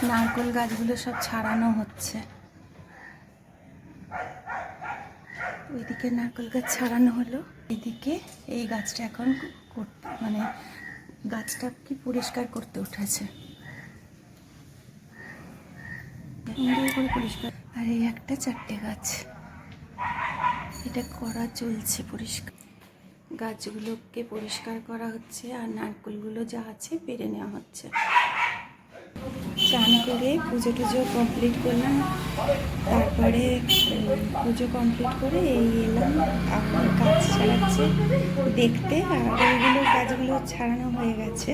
নারকেল গাছগুলো সব ছাড়ানো হচ্ছে। ওইদিকে নারকেল গাছ ছাড়ানো হলো, এদিকে এই গাছটা এখন করতে মানে গাছটা কি পরিষ্কার করতে উঠেছে, সুন্দর করে পরিষ্কার। আর এই একটা 4টে গাছ, এটা করা চলছে, পরিষ্কার গাছগুলোকে পরিষ্কার করা হচ্ছে আর নারকেলগুলো যা আছে পেরে নেওয়া হচ্ছে। চান করে পুজো টুজো কমপ্লিট করলাম, তারপরে পুজো কমপ্লিট করে এই এলাম, এখন গাছ ছাড়াচ্ছে দেখতে। আর ওইগুলো গাছগুলো ছাড়ানো হয়ে গেছে।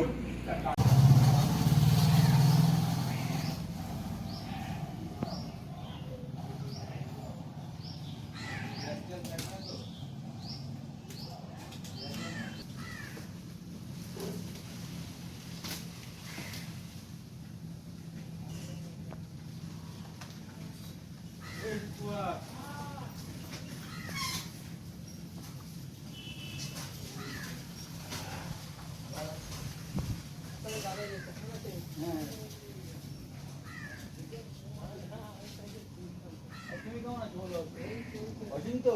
অচিন্ত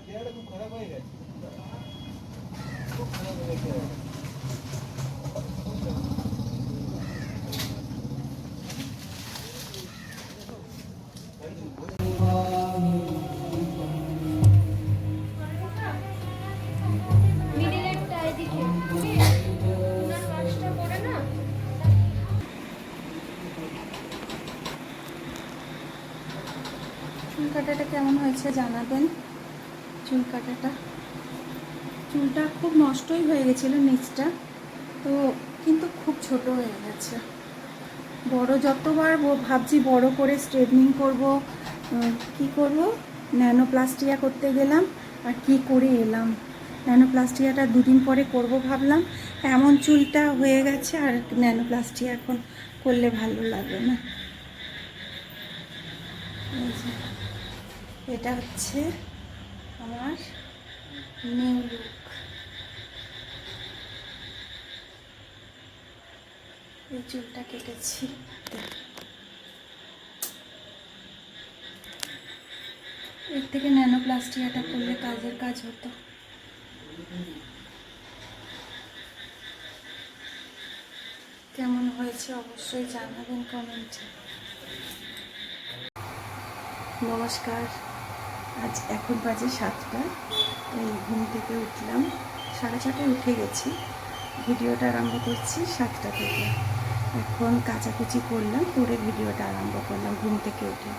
চেহারাটা খুব খারাপ হয়ে গেছে, খুব খারাপ হয়ে গেছে। চুল কাটাটা কেমন হয়েছে জানাবেন। চুল কাটাটা, চুলটা খুব নষ্টই হয়ে গেছিলো নিচটা, তো কিন্তু খুব ছোট হয়ে গেছে। বড় যতবার ভাবছি বড় করে স্ট্রেটনিং করব, কি করব, ন্যানোপ্লাস্টিয়া করতে গেলাম আর কি করে এলাম। ন্যানোপ্লাস্টিয়াটা 2 দিন পরে করব ভাবলাম, এমন চুলটা হয়ে গেছে আর ন্যানোপ্লাস্টিয়া এখন করলে ভালো লাগবে না। এটা হচ্ছে আমার নিউ লুক। এই চুলটা কেটেছি, এর থেকে ন্যানোপ্লাস্টিয়াটা করলে কাজের কাজ হতো। কেমন হয়েছে অবশ্যই জানাবেন কমেন্টে। নমস্কার, আজ এখন বাজে 7টা, এই ঘুম থেকে উঠলাম, 6:30টায় উঠে গেছি। ভিডিওটা আরম্ভ করছি 7টা থেকে। এখন কাচাকুচি করলাম, করে ভিডিওটা আরম্ভ করলাম ঘুম থেকে উঠে।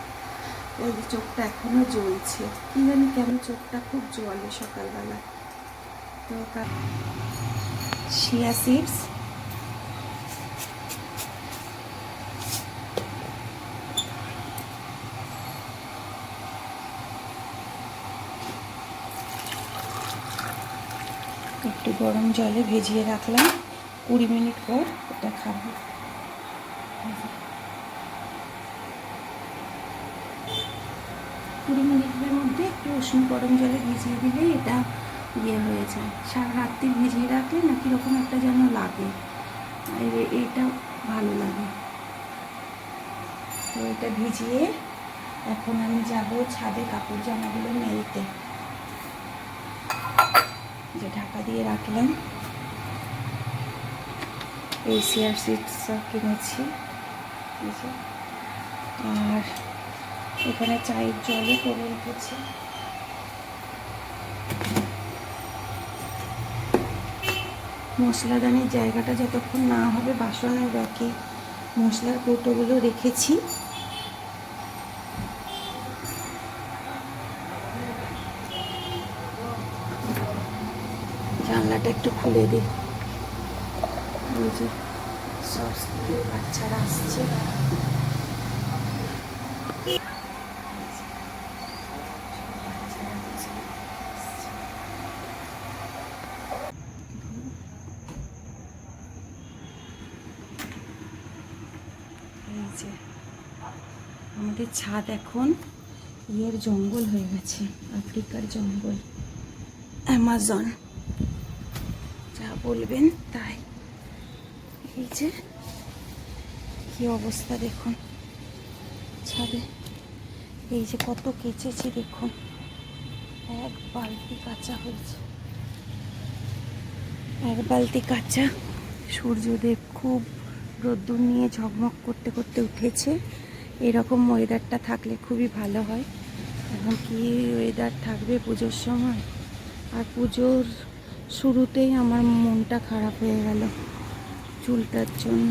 এই যে চোখটা এখনও জ্বলছে, কী জানি কেন চোখটা খুব জ্বলে সকালবেলা। তো চিয়া সিডস, একটু গরম জলে ভিজিয়ে রাখলাম, 20 মিনিট পর এটা খাবো। 20 মিনিটের মধ্যে একটু উষ্ণ গরম জলে ভিজিয়ে দিলেই এটা ইয়ে হয়ে যায়। সারা রাত্রি ভিজিয়ে রাখলে না কীরকম একটা যেন লাগে, এইটা ভালো লাগে। তো এটা ভিজিয়ে এখন আমি যাব ছাদে কাপড় জামাগুলো মেলতে, যে ঢাকা দিয়ে রাখলাম। এই চিয়া সিডস কিনেছি, আর এখানে চায়ের জলও করে রেখেছি। মশলাদানির জায়গাটা যতক্ষণ না হবে, বাসনের র্যাকে মশলার কৌটোগুলো রেখেছি। জানলাটা একটু খুলে দিই, ওই যে সব বাচ্চারা আসছে। এই যে আমাদের ছাদ এখন ইয়ের জঙ্গল হয়ে গেছে, আফ্রিকার জঙ্গল, অ্যামাজন, যা বলবেন তাই। এই যে কি অবস্থা দেখুন ছাদে। এই যে কত কেচেছি দেখুন, এক বালতি কাঁচা হয়েছে, এক বালতি কাঁচা। সূর্যদেব খুব রোদ্দুর নিয়ে ঝকমক করতে করতে উঠেছে। এরকম ওয়েদারটা থাকলে খুবই ভালো হয়। এখন কি ওয়েদার থাকবে পুজোর সময়, আর পুজোর শুরুতেই আমার মনটা খারাপ হয়ে গেল চুলটার জন্য।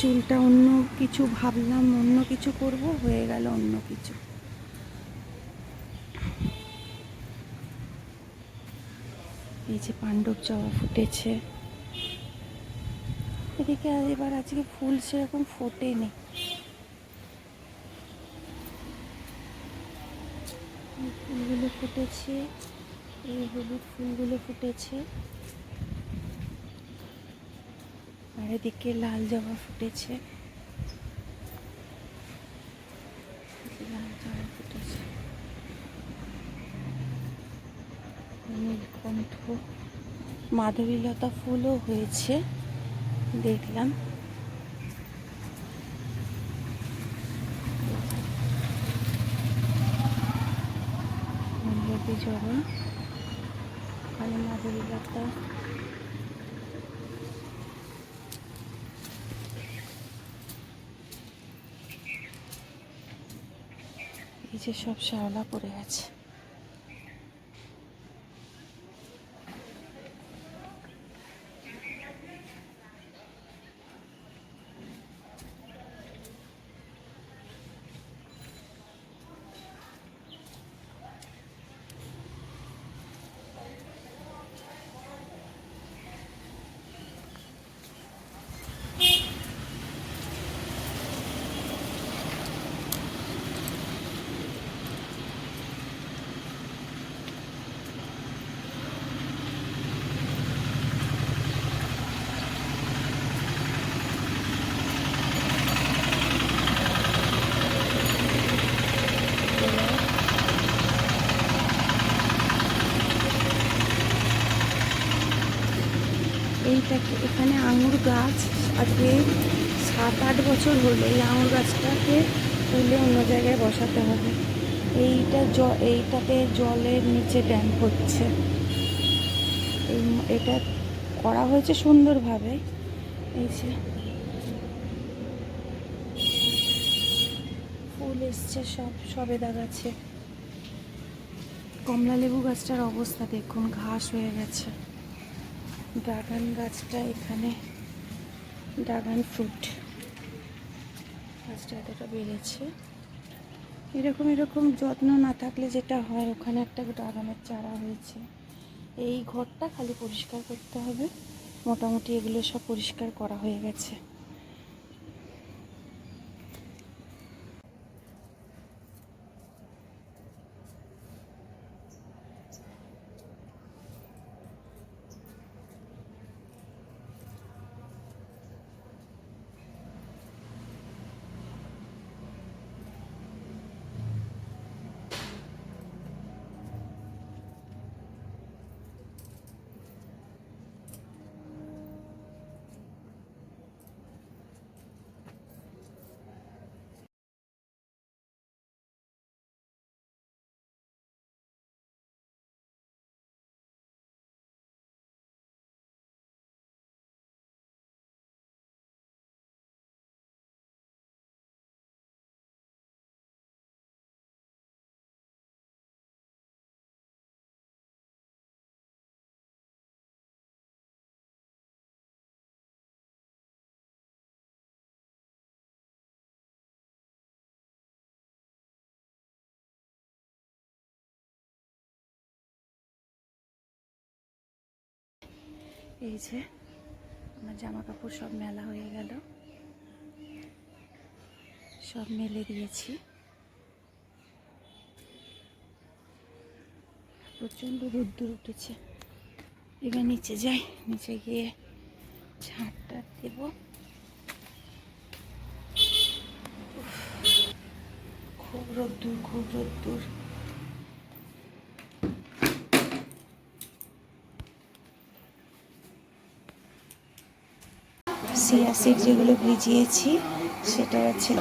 চুলটা অন্য কিছু ভাবলাম, অন্য কিছু করব, হয়ে গেল অন্য কিছু। এই যে পাণ্ডব জবা ফুটেছে এদিকে, আর এবার আজকে ফুল সেরকম ফোটেনি। ফুলগুলো ফুটেছে, এই হলুদ ফুলগুলো ফুটেছে, আর এদিকে লাল জবা ফুটেছে, লাল জবা ফুটেছে, নীলকণ্ঠ, মাধবীলতা ফুলও হয়েছে দেখলাম। মল্লবী জবা, ওখানে মাধবীলতা, এই যে সব শ্যাওলা পড়ে আছে। এইটাকে, এখানে আঙুর গাছ আজকে 7-8 বছর হলো। এই আঙুর গাছটাকে তুলে অন্য জায়গায় বসাতে হবে। এইটাতে জলের নিচে ড্যাম হচ্ছে। এটা করা হয়েছে সুন্দরভাবে। এই যে ফুল এসছে সব, সবেদা গাছে। কমলা লেবু গাছটার অবস্থা দেখুন, ঘাস হয়ে গেছে। ড্রাগন গাছটা এখানে, ড্রাগন ফ্রুট গাছটা এতটা বেড়েছে। এরকম এরকম যত্ন না থাকলে যেটা হয়, ওখানে একটা ড্রাগনের চারা হয়েছে। এই ঘরটা খালি পরিষ্কার করতে হবে। মোটামুটি এগুলো সব পরিষ্কার করা হয়ে গেছে। এই যে আমার জামা কাপড় সব মেলা হয়ে গেল, সব মেলে দিয়েছি। প্রচণ্ড রোদ্দুর উঠেছে। এবার নিচে যাই, নিচে গিয়ে ঝাঁটটা দেব। খুব রোদ্দুর, খুব রোদ্দুর। চিয়া সিড যেগুলো ভিজিয়েছি সেটা আছে।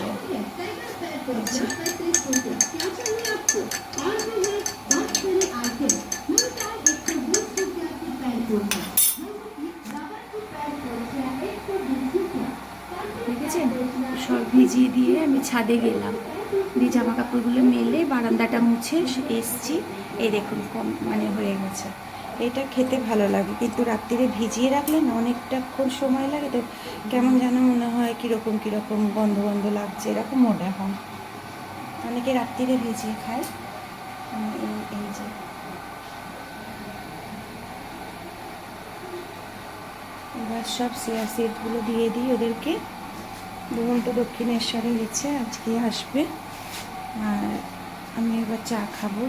দেখেছেন, সব ভিজিয়ে দিয়ে আমি ছাদে গেলাম, দিয়ে জামা কাপড়গুলো মেলে বারান্দাটা মুছে এসছি। এই দেখুন কম মানে হয়ে গেছে। এটা খেতে ভালো লাগে, কিন্তু রাত্রিরে ভিজিয়ে রাখলে না অনেকটাক্ষণ সময় লাগে, তো কেমন যেন মনে হয় কীরকম কীরকম গন্ধ গন্ধ লাগছে, এরকম মনে হয়। অনেকে রাত্রিরে ভিজিয়ে খায়। এই যে এবার সব চিয়া সিডগুলো দিয়ে দিই ওদেরকে। বোন তো দক্ষিণেশ্বরে গেছে, আজকে আসবে, আর আমি এবার চা খাবো।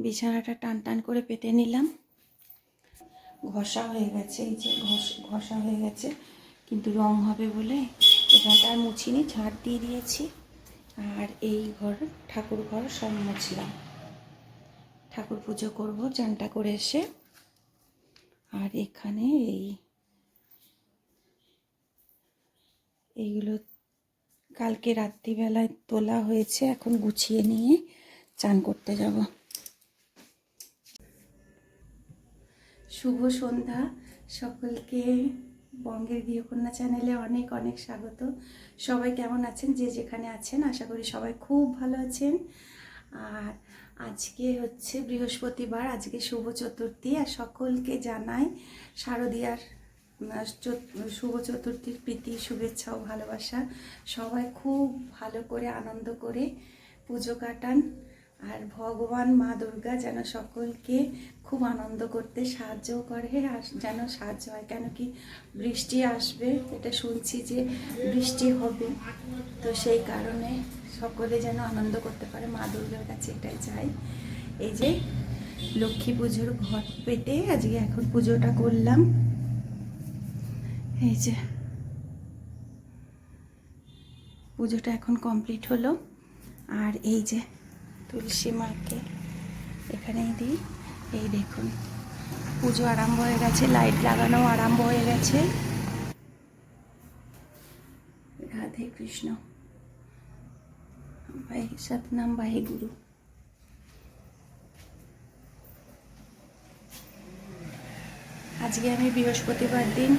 বিছানাটা টান টান করে পেতে নিলাম। ঘষা হয়ে গেছে, এই যে ঘষা হয়ে গেছে, কিন্তু রং হবে বলে এখানটা আর মুছিনি, ঝাড় দিয়ে দিয়েছি। আর এই ঘর, ঠাকুর ঘর সব মুছলাম। ঠাকুর পুজো করবো চানটা করে এসে। আর এখানে এইগুলো কালকে রাত্রিবেলায় তোলা হয়েছে, এখন গুছিয়ে নিয়ে চান করতে যাব। শুভ সন্ধ্যা সকলকে। বঙ্গের গৃহকন্যা চ্যানেলে অনেক অনেক স্বাগত। সবাই কেমন আছেন? যে যেখানে আছেন আশা করি সবাই খুব ভালো আছেন। আর আজকে হচ্ছে বৃহস্পতিবার, আজকে শুভ চতুর্থী, আর সকলকে জানাই শারদীয়ার শুভ চতুর্থীর প্রীতি, শুভেচ্ছা ও ভালোবাসা। সবাই খুব ভালো করে আনন্দ করে পুজো কাটান, আর ভগবান মা দুর্গা যেন সকলকে খুব আনন্দ করতে সাহায্য করে, আর যেন সাহায্য হয়। কেন কি বৃষ্টি আসবে, এটা শুনছি যে বৃষ্টি হবে, তো সেই কারণে সকলে যেন আনন্দ করতে পারে, মা দুর্গার কাছে এটাই চাই। এই যে লক্ষ্মী পুজোর ঘট পেতে আজকে এখন পুজোটা করলাম। এই যে পুজোটা এখন কমপ্লিট হলো। আর এই যে তুলসী মাকে এখানেই দিই। এই দেখুন পুজো আরম্ভ হয়ে গেছে, লাইট লাগানো আরম্ভ হয়ে গেছে। রাধে কৃষ্ণ, ভাই সতনাম ভাই গুরু। আজকে আমি বৃহস্পতিবার দিন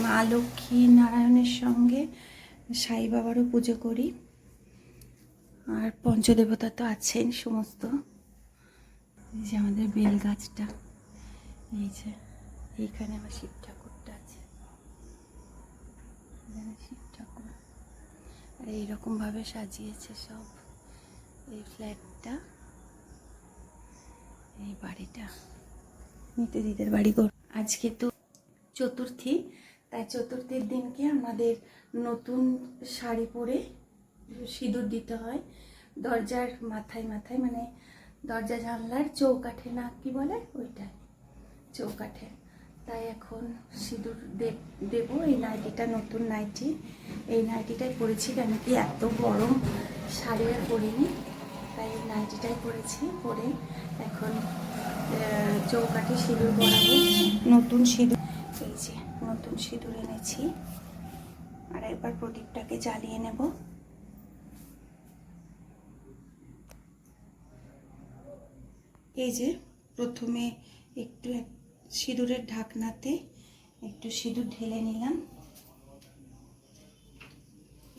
মা লক্ষ্মী নারায়ণের সঙ্গে সাই বাবারও পুজো করি, আর পঞ্চদেবতা তো আছেন সমস্ত। এই যে আমাদের বেল গাছটা, এই যে এইখানে আমার শিব ঠাকুরটা আছে, শিব ঠাকুর। আর এইরকমভাবে সাজিয়েছে সব এই ফ্ল্যাটটা, এই বাড়িটা নিতুদিদের বাড়ি। আজকে তো চতুর্থী, তাই চতুর্থীর দিনকে আমাদের নতুন শাড়ি পরে সিঁদুর দিতে হয় দরজার মাথায় মাথায়, মানে দরজা জানলার চৌকাঠে, না কি বলে ওইটাই, চৌকাঠে। তাই এখন সিঁদুর দেবো। এই নাইটিটা নতুন নাইটি, এই নাইটিটাই পরেছি, কেন কি এত গরম শাড়ি আর পরিনি, তাই এই নাইটিটাই পরেছি। পরে এখন চৌকাঠে সিঁদুর পরাবো, নতুন সিঁদুর। এই যে নতুন সিঁদুর এনেছি, আর একবার প্রদীপটাকে জ্বালিয়ে নেব। এই যে প্রথমে একটু সিঁদুরের ঢাকনাতে একটু সিঁদুর ঢেলে নিলাম,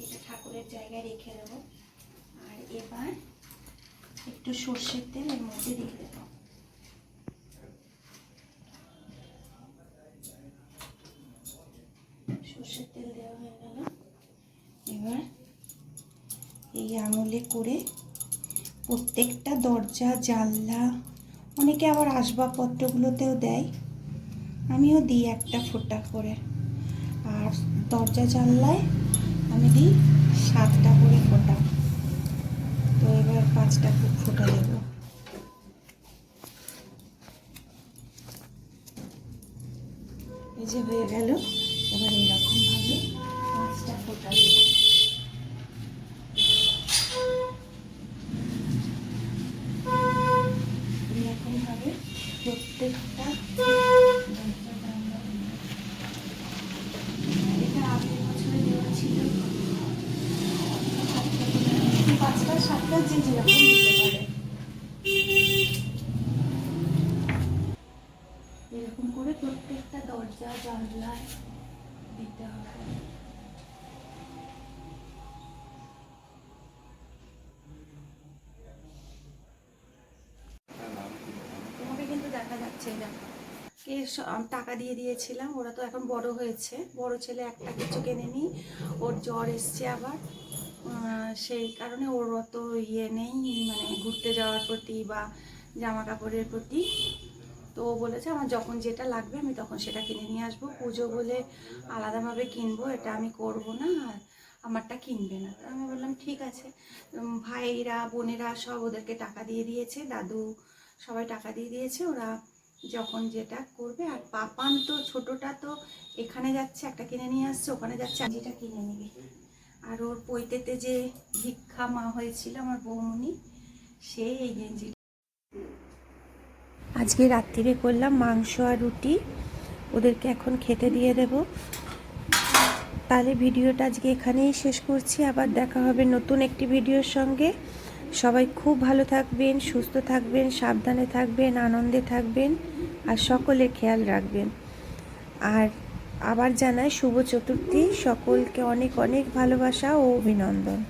এটা ঠাকুরের জায়গায় রেখে দেবো। আর এবার একটু সর্ষের তেল এর মধ্যে দিয়ে দেবো। সর্ষের তেল দেওয়া হয়ে গেল। এবার এই আঙুলে করে প্রত্যেকটা দরজা জানলা, অনেকে আবার আসবাবপত্রগুলোতেও দেয়, আমিও দিই একটা ফোঁটা করে। আর দরজা জানলায় আমি দিই 7টা করে ফোঁটা। তো এবার 5টা ফোঁটা দেব। এই যে হয়ে গেল, মাপটা যে যেরকম দিতে পারে। এরকম করে প্রত্যেকটা দরজা জানলায় দিতে হবে। তোমাকে কিন্তু দেখা যাচ্ছে না। কে টাকা দিয়ে দিয়েছিলাম, ওরা তো এখন বড় হয়েছে, বড় ছেলে একটা কিছু কেনেনি, ওর জ্বর এসছে আবার, সেই কারণে ওর অত ইয়ে নেই, মানে ঘুরতে যাওয়ার প্রতি বা জামা কাপড়ের প্রতি। তো ও বলেছে আমার যখন যেটা লাগবে আমি তখন সেটা কিনে নিয়ে আসবো, পুজো বলে আলাদাভাবে কিনবো এটা আমি করব না, আর আমারটা কিনবে না। তো আমি বললাম ঠিক আছে। ভাইরা বোনেরা সব ওদেরকে টাকা দিয়ে দিয়েছে, দাদু সবাই টাকা দিয়ে দিয়েছে, ওরা যখন যেটা করবে। আর পাপান তো ছোটটা তো এখানে যাচ্ছে একটা কিনে নিয়ে আসছে, ওখানে যাচ্ছে যেটা কিনে নিবি। আর ওর পৈতেতে যে ভিক্ষা মা হয়েছিল আমার বৌমনি, সে এই গেঞ্জি। আজকে রাত্রিরে করলাম মাংস আর রুটি, ওদেরকে এখন খেতে দিয়ে দেব। তাহলে ভিডিওটা আজকে এখানেই শেষ করছি, আবার দেখা হবে নতুন একটি ভিডিওর সঙ্গে। সবাই খুব ভালো থাকবেন, সুস্থ থাকবেন, সাবধানে থাকবেন, আনন্দে থাকবেন, আর সকলের খেয়াল রাখবেন। আর আবার জানাই শুভ চতুর্থী, সকলকে অনেক অনেক ভালোবাসা ও অভিনন্দন।